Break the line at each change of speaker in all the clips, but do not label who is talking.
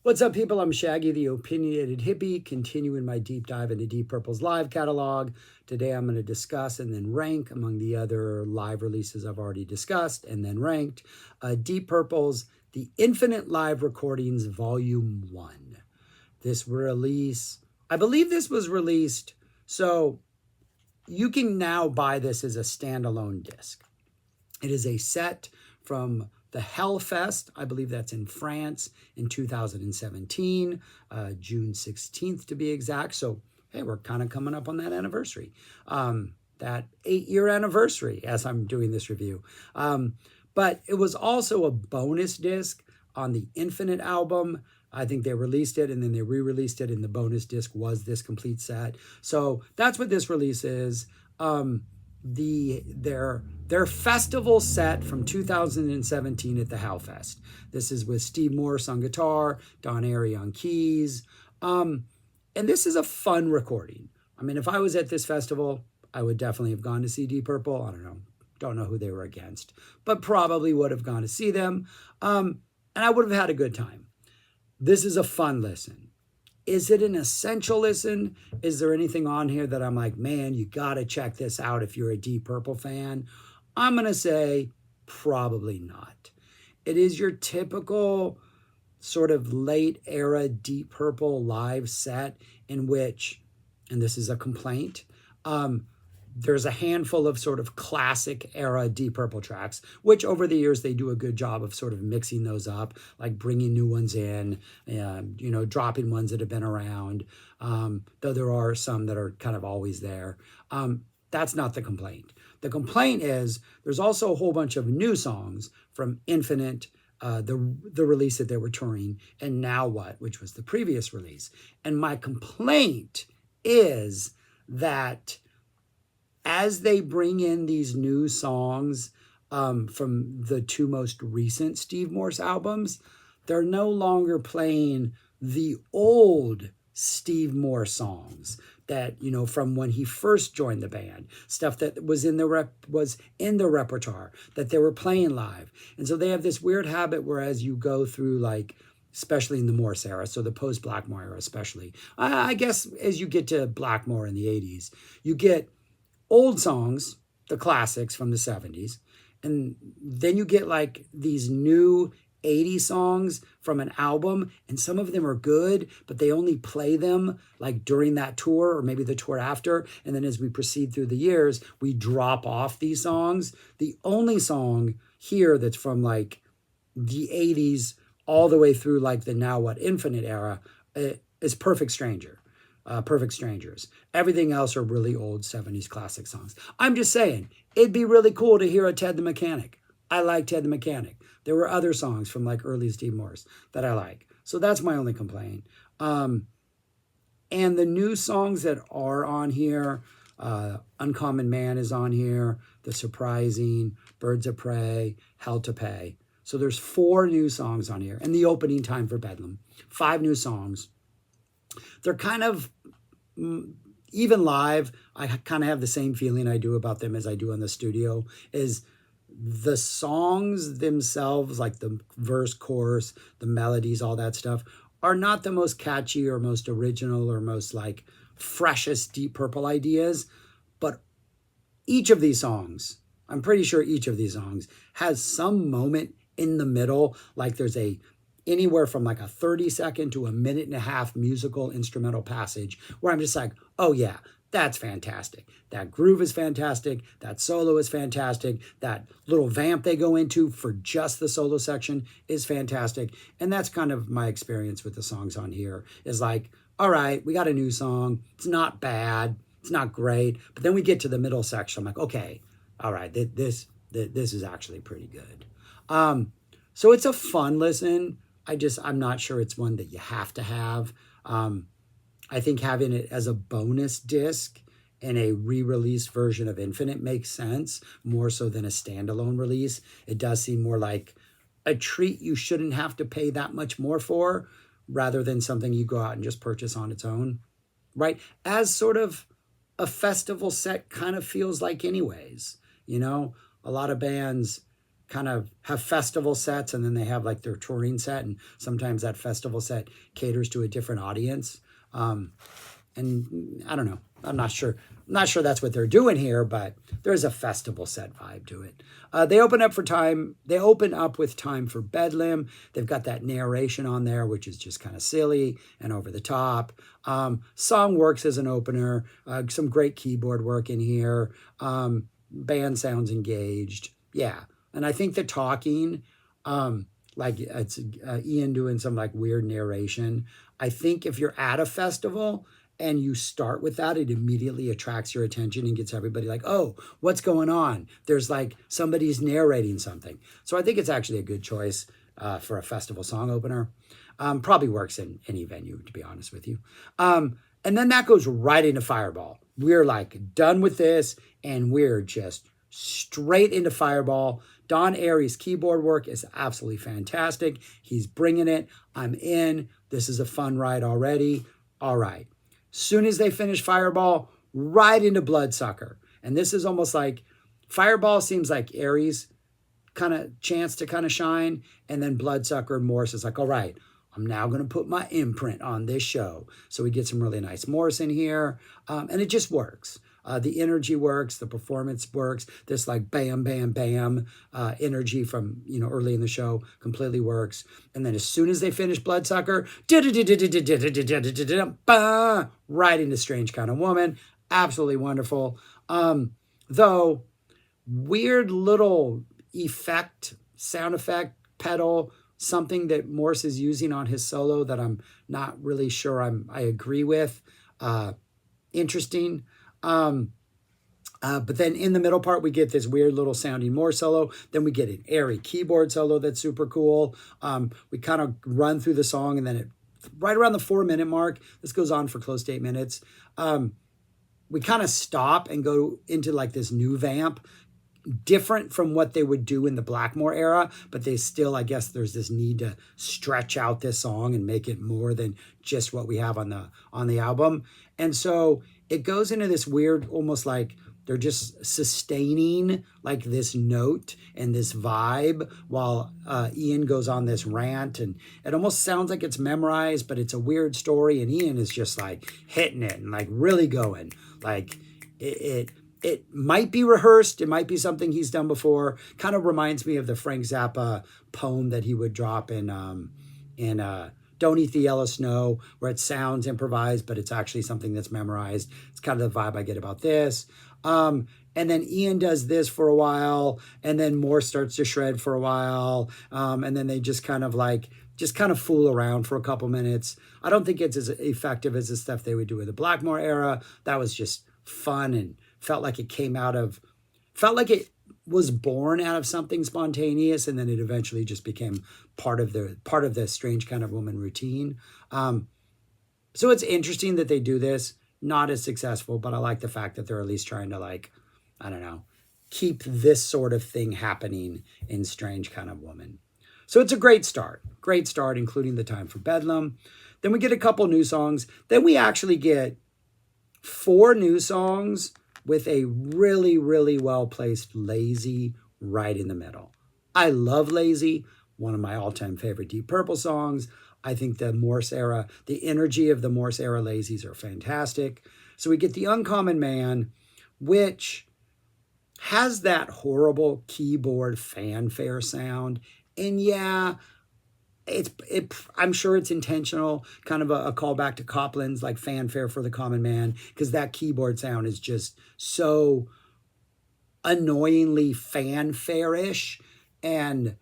What's up, people? I'm Shaggy, the opinionated hippie, continuing my deep dive into Deep Purple's live catalog. Today, I'm going to discuss and then rank among the other live releases I've already discussed and then ranked. Deep Purple's The Infinite Live Recordings Volume 1. This release, I believe this was released, so you can now buy this as a standalone disc. It is a set from the Helllfest, I believe that's in France in 2017, June 16th to be exact. So, hey, we're kind of coming up on that anniversary, that 8-year anniversary as I'm doing this review. But it was also a bonus disc on the Infinite album. I think they released it and then they re-released it, and the bonus disc was this complete set. So that's what this release is. Their festival set from 2017 at the Helllfest. This is with Steve Morse on guitar, Don Airey on keys. And this is a fun recording. I mean, if I was at this festival, I would definitely have gone to see Deep Purple. I don't know who they were against, but probably would have gone to see them. And I would have had a good time. This is a fun listen. Is it an essential listen? Is there anything on here that I'm like, man, you got to check this out if you're a Deep Purple fan? I'm going to say probably not. It is your typical sort of late era Deep Purple live set in which, and this is a complaint, there's a handful of sort of classic era Deep Purple tracks, which over the years they do a good job of sort of mixing those up, like bringing new ones in, dropping ones that have been around, though there are some that are kind of always there. That's not the complaint. The complaint is there's also a whole bunch of new songs from Infinite, the release that they were touring, and Now What, which was the previous release. And my complaint is that as they bring in these new songs from the two most recent Steve Morse albums, they're no longer playing the old Steve Morse songs that, from when he first joined the band, stuff that was in the repertoire that they were playing live. And so they have this weird habit where as you go through, like, especially in the Morse era, so the post-Blackmore era especially, I guess as you get to Blackmore in the 80s, you get old songs, the classics from the 70s, and then you get like these new 80 songs from an album, and some of them are good, but they only play them like during that tour or maybe the tour after, and then as we proceed through the years, we drop off these songs. The only song here that's from like the 80s all the way through like the Now What Infinite era is Perfect Stranger. Perfect Strangers. Everything else are really old 70s classic songs. I'm just saying, it'd be really cool to hear a Ted the Mechanic. I like Ted the Mechanic. There were other songs from like early Steve Morse that I like. So that's my only complaint. And the new songs that are on here, Uncommon Man is on here, The Surprising, Birds of Prey, Hell to Pay. So there's 4 new songs on here. And the opening time for Bedlam. 5 new songs. They're kind of, even live, I kind of have the same feeling I do about them as I do in the studio, is the songs themselves, like the verse, chorus, the melodies, all that stuff, are not the most catchy or most original or most like freshest Deep Purple ideas. But each of these songs, I'm pretty sure each of these songs has some moment in the middle, like there's anywhere from like a 30-second to a minute-and-a-half musical instrumental passage where I'm just like, oh yeah, that's fantastic. That groove is fantastic. That solo is fantastic. That little vamp they go into for just the solo section is fantastic. And that's kind of my experience with the songs on here, is like, all right, we got a new song. It's not bad. It's not great. But then we get to the middle section. I'm like, okay, all right, this is actually pretty good. So it's a fun listen. I'm not sure it's one that you have to have. I think having it as a bonus disc in a re-release version of Infinite makes sense, more so than a standalone release. It does seem more like a treat you shouldn't have to pay that much more for, rather than something you go out and just purchase on its own, right? As sort of a festival set kind of feels like anyways. A lot of bands kind of have festival sets, and then they have like their touring set, and sometimes that festival set caters to a different audience. And I don't know. I'm not sure. I'm not sure that's what they're doing here, but there's a festival set vibe to it. They open up for time. They open up with Time for Bedlam. They've got that narration on there, which is just kind of silly and over the top. Song works as an opener. Some great keyboard work in here. Band sounds engaged. Yeah, and I think the talking, like it's Ian doing some like weird narration. I think if you're at a festival and you start with that, it immediately attracts your attention and gets everybody like, oh, what's going on? There's like somebody's narrating something. So I think it's actually a good choice for a festival song opener. Probably works in any venue, to be honest with you. And then that goes right into Fireball. We're like done with this, and we're just straight into Fireball. Don Airey's keyboard work is absolutely fantastic. He's bringing it. I'm in. This is a fun ride already. All right. Soon as they finish Fireball, right into Bloodsucker. And this is almost like Fireball seems like Airey's kind of chance to kind of shine. And then Bloodsucker, Morse is like, all right, I'm now going to put my imprint on this show. So we get some really nice Morse in here. And it just works. The energy works, the performance works. This like bam, bam, bam energy from, early in the show completely works. And then as soon as they finish Bloodsucker, right into Strange Kind of Woman. Absolutely wonderful. Though, weird little sound effect, pedal, something that Morse is using on his solo that I'm not really sure I agree with. Interesting. But then in the middle part, we get this weird little sounding Morse solo. Then we get an Airey keyboard solo that's super cool. We kind of run through the song, and then right around the 4-minute mark, this goes on for close to 8 minutes. We kind of stop and go into like this new vamp, different from what they would do in the Blackmore era, but they still, I guess there's this need to stretch out this song and make it more than just what we have on the album. And so it goes into this weird, almost like they're just sustaining like this note and this vibe while Ian goes on this rant, and it almost sounds like it's memorized, but it's a weird story, and Ian is just like hitting it and like really going. Like it might be rehearsed. It might be something he's done before. Kind of reminds me of the Frank Zappa poem that he would drop in Don't Eat the Yellow Snow, where it sounds improvised, but it's actually something that's memorized. It's kind of the vibe I get about this. And then Ian does this for a while, and then Morse starts to shred for a while. And then they just kind of fool around for a couple minutes. I don't think it's as effective as the stuff they would do in the Blackmore era. That was just fun and felt like it was born out of something spontaneous, and then it eventually just became part of the Strange Kind of Woman routine. So it's interesting that they do this. Not as successful, but I like the fact that they're at least trying to keep this sort of thing happening in Strange Kind of Woman. So it's a great start, including the Time for Bedlam. Then we get a couple new songs. Then we actually get 4 new songs with a really, really well-placed Lazy right in the middle. I love Lazy, one of my all-time favorite Deep Purple songs. I think the Morse era, the energy of the Morse era Lazies are fantastic. So we get the Uncommon Man, which has that horrible keyboard fanfare sound. And yeah, I'm sure it's intentional, kind of a callback to Copland's like fanfare for the common man, because that keyboard sound is just so annoyingly fanfare-ish, and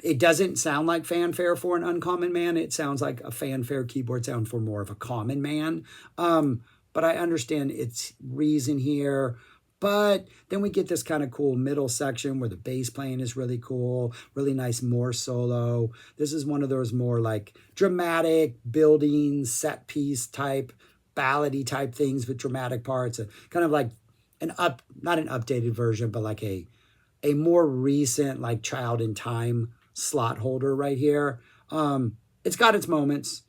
it doesn't sound like fanfare for an uncommon man. It sounds like a fanfare keyboard sound for more of a common man. But I understand its reason here. But then we get this kind of cool middle section where the bass playing is really cool, really nice Morse solo. This is one of those more like dramatic building set piece type, ballady type things with dramatic parts. Kind of like not an updated version, but like a more recent like Child in Time slot holder right here. It's got its moments.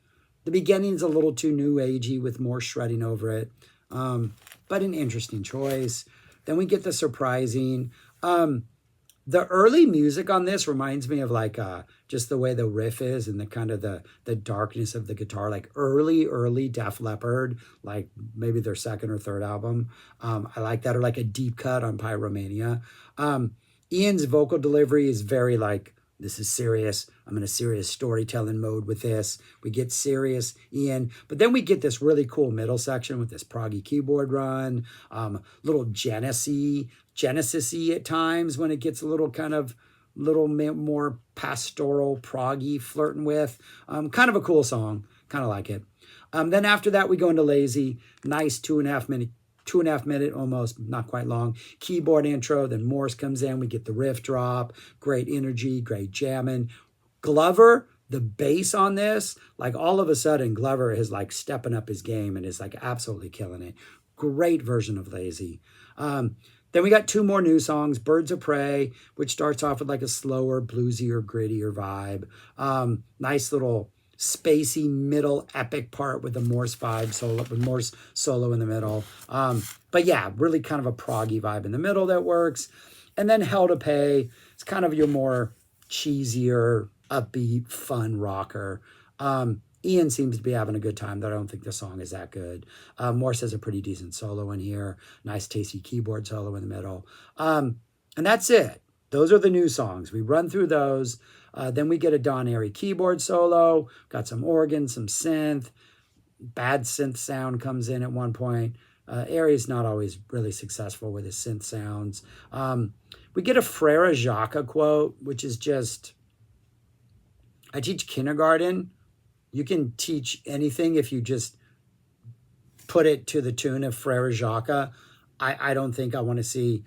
The beginning's a little too new agey with more shredding over it, but an interesting choice. Then we get the surprising. The early music on this reminds me of like just the way the riff is and the kind of the darkness of the guitar, like early Def Leppard, like maybe their second or third album. I like that, or like a deep cut on Pyromania. Ian's vocal delivery is very like, this is serious. I'm in a serious storytelling mode with this. We get serious, Ian. But then we get this really cool middle section with this proggy keyboard run, little Genesis-y at times when it gets a little kind of little more pastoral proggy flirting with. Kind of a cool song. Kind of like it. Then after that, we go into Lazy. Nice 2.5 minute, almost not quite long keyboard intro. Then Morse comes in. We get the riff drop. Great energy, great jamming. Glover, the bass on this, like all of a sudden, Glover is like stepping up his game and is like absolutely killing it. Great version of Lazy. Then we got two more new songs, Birds of Prey, which starts off with like a slower, bluesier, grittier vibe. Nice little spacey middle epic part with the Morse vibe solo, with Morse solo in the middle. But yeah, really kind of a proggy vibe in the middle that works. And then Hell to Pay, it's kind of your more cheesier, upbeat, fun rocker. Ian seems to be having a good time, though I don't think the song is that good. Morse has a pretty decent solo in here. Nice, tasty keyboard solo in the middle. And that's it. Those are the new songs. We run through those. Then we get a Don Airey keyboard solo. Got some organ, some synth. Bad synth sound comes in at one point. Airey's not always really successful with his synth sounds. We get a Frere Jacques quote, which is just, I teach kindergarten. You can teach anything if you just put it to the tune of Frere Jacques. I don't think I want to see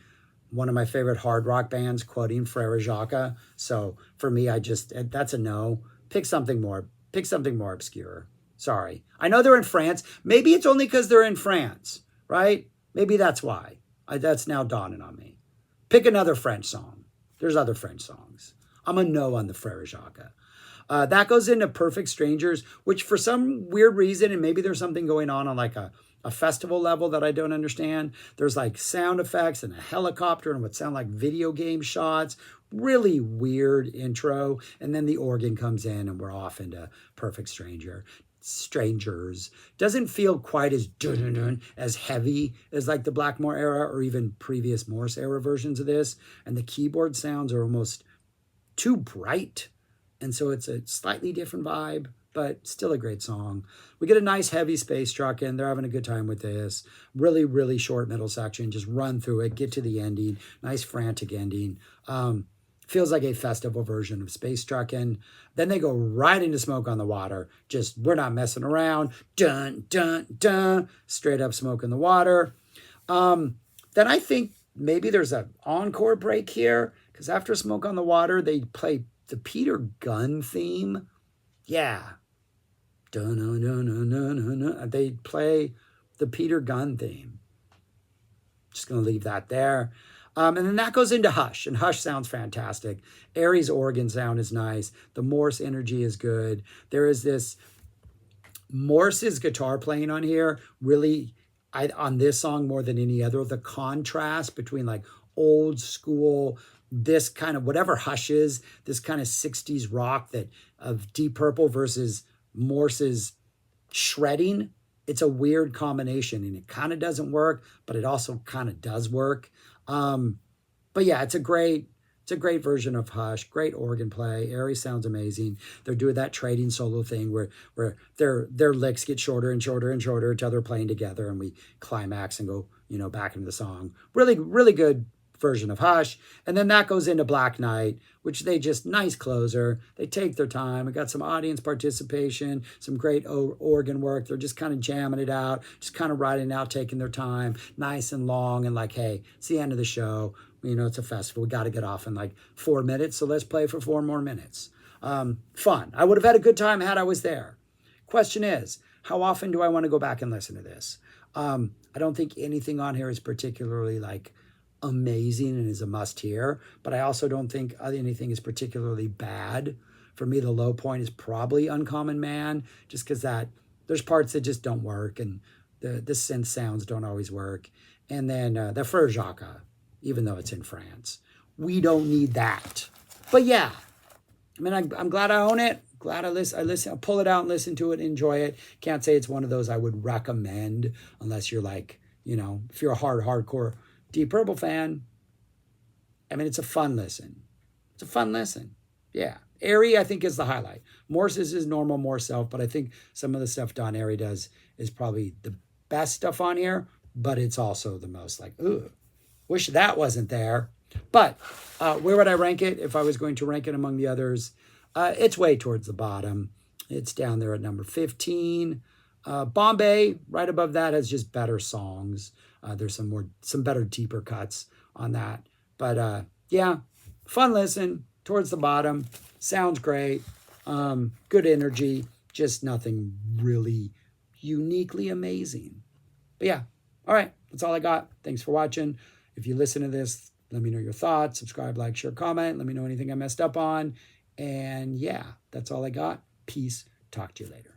one of my favorite hard rock bands quoting Frere Jacques. So for me, that's a no. Pick something more obscure. Sorry. I know they're in France. Maybe it's only because they're in France, right? Maybe that's why. That's now dawning on me. Pick another French song. There's other French songs. I'm a no on the Frere Jacques. That goes into Perfect Strangers, which for some weird reason, and maybe there's something going on like a festival level that I don't understand. There's like sound effects and a helicopter and what sound like video game shots. Really weird intro. And then the organ comes in and we're off into Perfect Strangers. Doesn't feel quite as heavy as like the Blackmore era or even previous Morse era versions of this. And the keyboard sounds are almost too bright. And so it's a slightly different vibe, but still a great song. We get a nice heavy space truck in. They're having a good time with this. Really, really short middle section. Just run through it, get to the ending. Nice frantic ending. Feels like a festival version of Space Truckin'. Then they go right into Smoke on the Water. Just, we're not messing around. Dun, dun, dun. Straight up Smoke in the Water. Then I think maybe there's an encore break here, because after Smoke on the Water, they play the Peter Gunn theme. Yeah. Dun, dun, dun, dun, dun, dun. They play the Peter Gunn theme. Just going to leave that there. And then that goes into Hush, and Hush sounds fantastic. Airey's organ sound is nice. The Morse energy is good. There is this Morse's guitar playing on here, really, on this song more than any other, the contrast between like old school, this kind of whatever Hush is, this kind of 60s rock that of Deep Purple versus Morse's shredding. It's a weird combination, and it kind of doesn't work, but it also kind of does work. But yeah, it's a great version of Hush. Great organ play. Airey sounds amazing. They're doing that trading solo thing where their licks get shorter and shorter and shorter until they're playing together, and we climax and go back into the song. Really, really good version of Hush. And then that goes into Black Knight, which they just, nice closer. They take their time. We got some audience participation, some great organ work. They're just kind of jamming it out, just kind of writing out, taking their time, nice and long, and like, hey, it's the end of the show. It's a festival. We got to get off in like 4 minutes, so let's play for 4 more minutes. Fun. I would have had a good time had I was there. Question is, how often do I want to go back and listen to this? I don't think anything on here is particularly like amazing and is a must hear, but I also don't think anything is particularly bad. For me, the low point is probably Uncommon Man, just because that there's parts that just don't work, and the synth sounds don't always work. And then the Frere Jacques, even though it's in France. We don't need that. But yeah, I mean, I'm glad I own it. Glad I listen. I'll pull it out and listen to it, enjoy it. Can't say it's one of those I would recommend unless you're like, if you're a hardcore Deep Purple fan. I mean, it's a fun listen. It's a fun listen. Yeah. Airy, I think, is the highlight. Morse is his normal Morse self, but I think some of the stuff Don Airy does is probably the best stuff on here, but it's also the most like, ooh, wish that wasn't there. But where would I rank it if I was going to rank it among the others? It's way towards the bottom. It's down there at number 15. Bombay, right above that, has just better songs. There's some better, deeper cuts on that. But yeah, fun listen, towards the bottom. Sounds great. Good energy. Just nothing really uniquely amazing. But yeah, all right, that's all I got. Thanks for watching. If you listen to this, let me know your thoughts. Subscribe, like, share, comment. Let me know anything I messed up on. And yeah, that's all I got. Peace. Talk to you later.